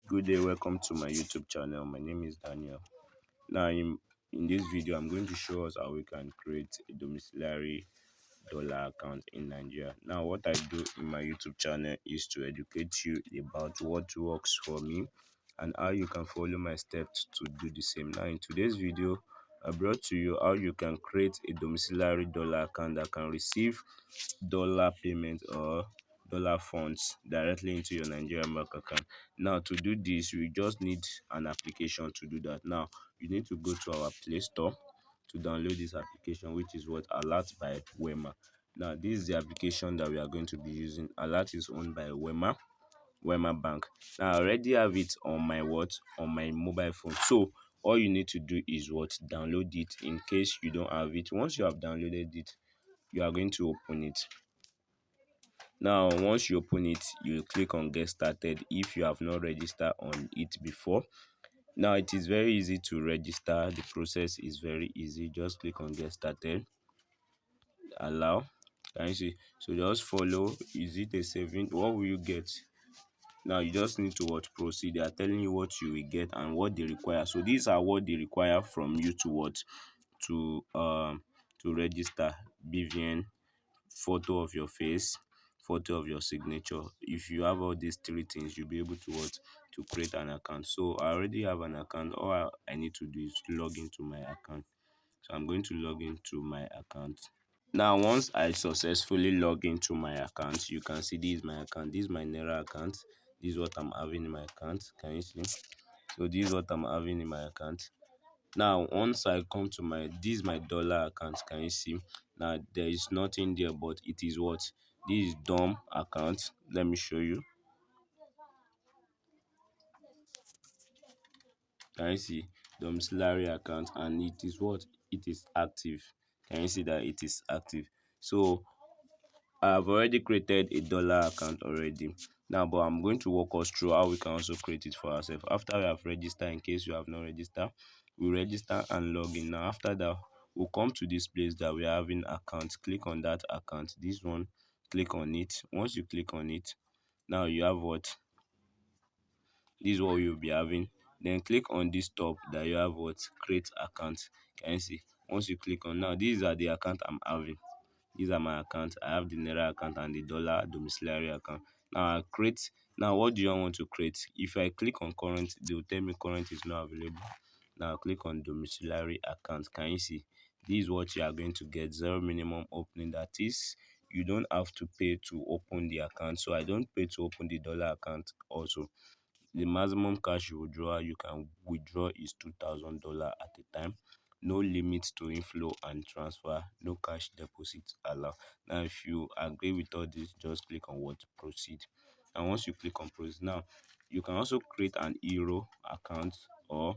Good day, welcome to my YouTube channel. My name is Daniel. Now, in this video, I'm going to show us how we can create a domiciliary dollar account in Nigeria. Now, what I do in my YouTube channel is to educate you about what works for me and how you can follow my steps to do the same. Now, in today's video, I brought to you how you can create a domiciliary dollar account that can receive dollar payment or dollar funds directly into your Nigerian bank account. Now, to do this, we just need an application to do that. Now, you need to go to our Play Store to download this application, which is what Alert by Wema. Now, this is the application that we are going to be using. Alert is owned by Wema Bank. Now, I already have it on my mobile phone. So all you need to do is download it in case you don't have it. Once you have downloaded it, you are going to open it. Now, once you open it, you click on get started if you have not registered on it before. Now, it is very easy to register. The process is very easy. Just click on get started, allow. Can you see? So just follow. Is it a saving? What will you get? Now, you just need to proceed. They are telling you what you will get and what they require. So these are what they require from you to register: BVN, photo of your face, photo of your signature. If you have all these three things, you'll be able to create an account. So I already have an account. All I need to do is log into my account. So I'm going to log into my account. Now, once I successfully log into my account, you can see this is my account. This is my Naira account. This is what I'm having in my account. Can you see? So this is what I'm having in my account. Now, once I come to this is my dollar account. Can you see? Now, there is nothing there, but it is what? This is DOM account. Let me show you. Can you see? Domiciliary account, and it is what? It is active. Can you see that it is active? So I have already created a dollar account already. Now, but I'm going to walk us through how we can also create it for ourselves. After we have registered, in case you have not registered, we register and log in. Now, after that, we'll come to this place that we are having account. Click on that account. This one, click on it. Once you click on it, now you have what? This is what you'll be having. Then click on this top that you have what? Create account. Can you see? Once you click on, now these are the account I'm having. These are my accounts. I have the Naira account and the dollar domiciliary account. Now I create. Now, what do you want to create? If I click on current, they will tell me current is not available. Now click on domiciliary account. Can you see? This is what you are going to get: zero minimum opening. That is, you don't have to pay to open the account. So I don't pay to open the dollar account also. The maximum cash you can withdraw is $2,000 at a time. No limit to inflow and transfer. No cash deposit allowed. Now, if you agree with all this, just click on proceed. And once you click on proceed, now you can also create an euro account or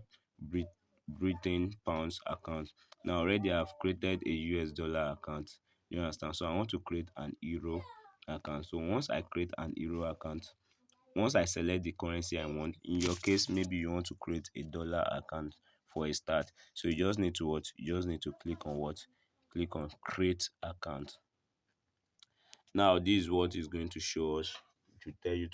Britain pounds account. Now, already I've created a US dollar account. You understand? So I want to create an euro account. So once I create an euro account, once I select the currency I want, in your case, maybe you want to create a dollar account for a start. So you just need to You just need to click on Click on create account. Now, this is what is going to show us. It will tell you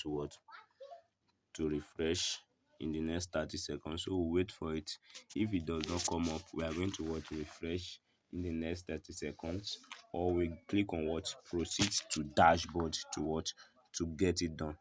to refresh in the next 30 seconds. So we'll wait for it. If it does not come up, we are going to refresh in the next 30 seconds, or we click on proceed to dashboard to get it done.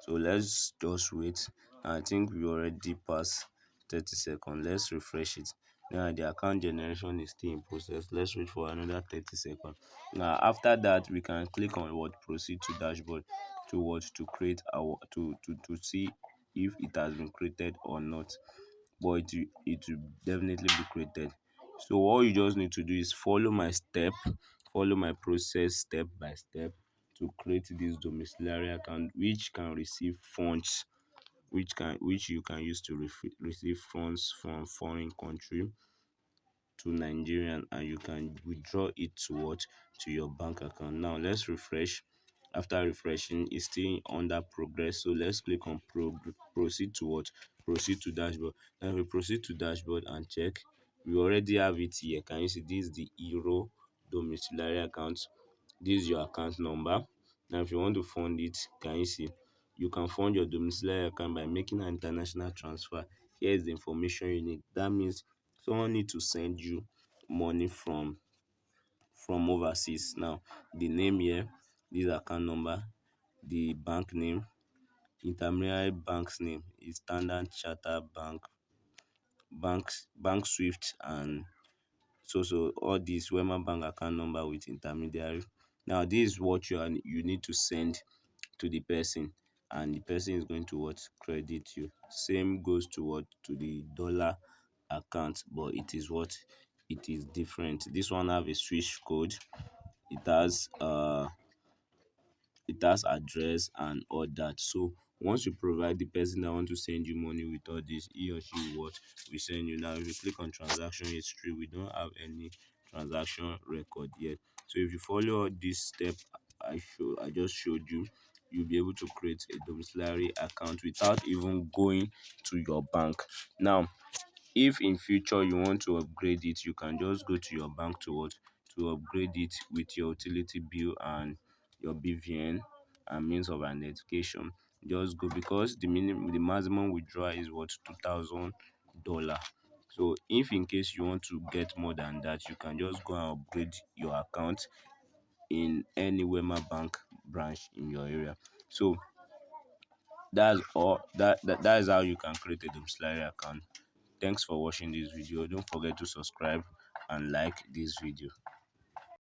So let's just wait. I think we already passed 30 seconds. Let's refresh it. Now the account generation is still in process. Let's wait for another 30 seconds. Now after that, we can click on proceed to dashboard to create our to see if it has been created or not. But it will definitely be created. So all you just need to do is follow my process step by step to create this domiciliary account, which can receive funds, which you can use to receive funds from foreign country to Nigerian, and you can withdraw it to your bank account. Now let's refresh. After refreshing, it's still under progress. So let's click on proceed to proceed to dashboard. Now we proceed to dashboard and check. We already have it here. Can you see? This is the euro domiciliary account. This is your account number. Now if you want to fund it, can you see? You can fund your domiciliary account by making an international transfer. Here is the information you need. That means someone need to send you money from overseas. Now, the name here, this account number, the bank name, intermediary bank's name is Standard Chartered Bank, Bank Swift, and so all these Wema Bank account number with intermediary. Now, this is what you need to send to the person, and the person is going to what credit you. Same goes to what to the dollar account, but it is different. This one have a switch code. It has address and all that. So once you provide, the person that want to send you money with all this, he or she will what we send you. Now if you click on transaction history, we don't have any transaction record yet. So if you follow all this step I just showed you, you'll be able to create a domiciliary account without even going to your bank. Now, if in future you want to upgrade it, you can just go to your bank to what to upgrade it with your utility bill and your BVN and means of identification. Just go, because the maximum withdrawal is what $2,000. So if in case you want to get more than that, you can just go and upgrade your account in any Wema Bank branch in your area. So that's all. That is how you can create a domiciliary account. Thanks for watching this video. Don't forget to subscribe and like this video.